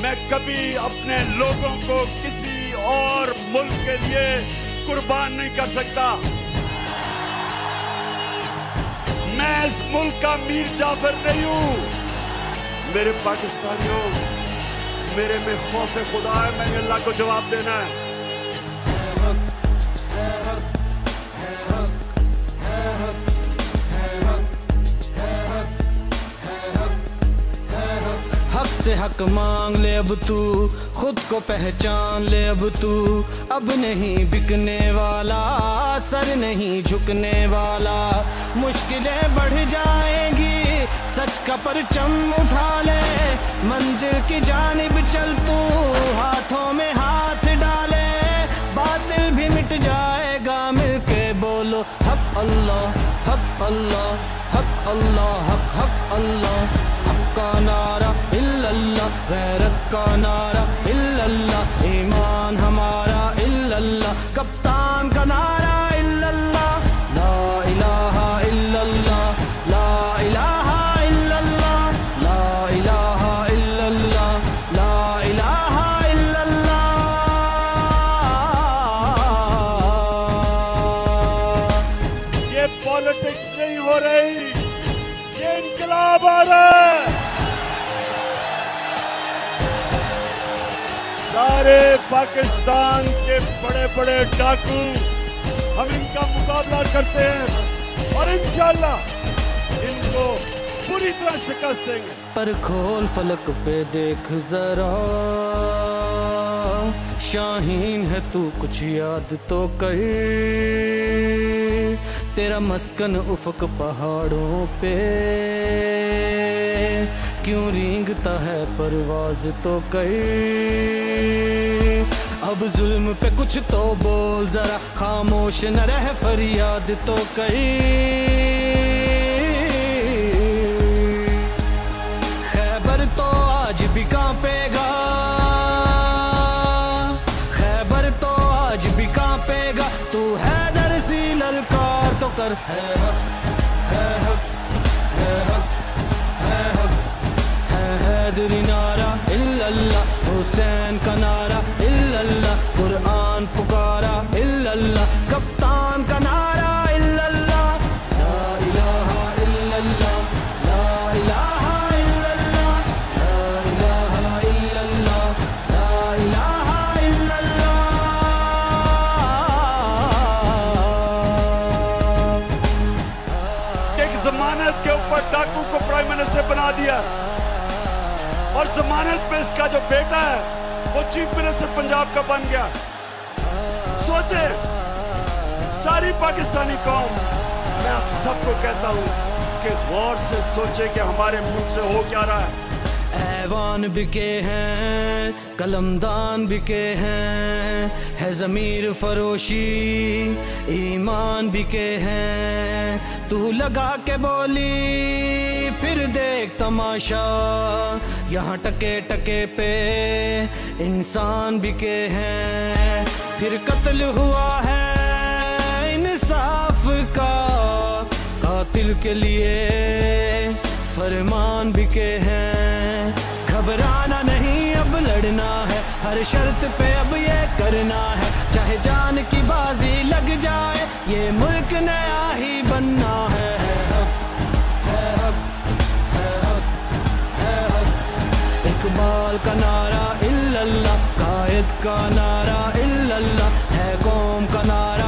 मैं कभी अपने लोगों को किसी और मुल्क के लिए कुर्बान नहीं कर सकता। मैं इस मुल्क का मीर जाफर नहीं हूं। मेरे पाकिस्तानियों, मेरे में खौफ खुदा है, मैंने अल्लाह को जवाब देना है। हक से हक मांग ले अब तू, खुद को पहचान ले अब तू। अब नहीं बिकने वाला, सर नहीं झुकने वाला। मुश्किलें बढ़ जाएंगी, सच का परचम उठा ले। मंजिल की जानिब चल तू, हाथों में हाथ डाले। बातिल भी मिट जाएगा, मिलके बोलो हक अल्लाह, हक अल्लाह, हक अल्लाह, हक हक अल्लाह। का नारा इल्लल्लाह, गैरत का नारा इल्लल्लाह, ईमान हमारा इल्लल्लाह, कप्तान का नारा इल्लल्लाह। ला इलाहा इल्लल्लाह, ला इलाहा इल्लल्लाह, ला इलाहा इल्लल्लाह, ला इलाहा इल्लल्लाह। ये पॉलिटिक्स नहीं हो रही, ये इनकलाब आ रहा है। सारे पाकिस्तान के बड़े बड़े डाकू, हम इनका मुकाबला करते हैं और इंशाअल्लाह इनको पूरी तरह शिकस्त देंगे। पर खोल फलक पे देख जरा, शाहीन है तू, कुछ याद तो कर। तेरा मस्कन उफक पहाड़ों पे, क्यों रेंगता है परवाज तो कर। अब जुल्म पे कुछ तो बोल जरा, खामोश न रह फरियाद तो कर। खैबर तो आज भी कांपेगा, खैबर तो आज भी कांपेगा। तू हैदर सी ललकार तो कर। है हक, है हक, है हक, है हक, है हैदरी नारा इल्लल्लाह, हुसैन का नारा इल्लल्लाह, कुरान पुकारा इल्लल्लाह, कप्तान का नारा इल्लल्लाह। ला इलाहा इल्लल्लाह, ला इलाहा इल्लल्लाह, ला इलाहा इल्लल्लाह, ला इलाहा इल्लल्लाह। एक जमानत के ऊपर डाकू को प्राइम मिनिस्टर बना दिया और जमानत पे इसका जो बेटा है वो चीफ मिनिस्टर पंजाब का बन गया। सोचे सारी पाकिस्तानी कौम, मैं आप सबको कहता हूं कि गौर से सोचे कि हमारे मुल्क से हो क्या रहा है। ऐवान बिके हैं, कलमदान बिके हैं, है ज़मीर फरोशी, ईमान बिके हैं। तू लगा के बोली फिर देख तमाशा, यहाँ टके टके पे इंसान बिके हैं। फिर कत्ल हुआ है इंसाफ का, कातिल के लिए फरमान बिके हैं। घबराना नहीं अब लड़ना है, हर शर्त पे अब ये करना है। चाहे जान की बाजी लग जाए, ये मुल्क नया ही बनना है। है हक, है हक, है हक। इकबाल का नारा इल्लल्लाह, कायद का नारा इल्लल्लाह, है कौम का नारा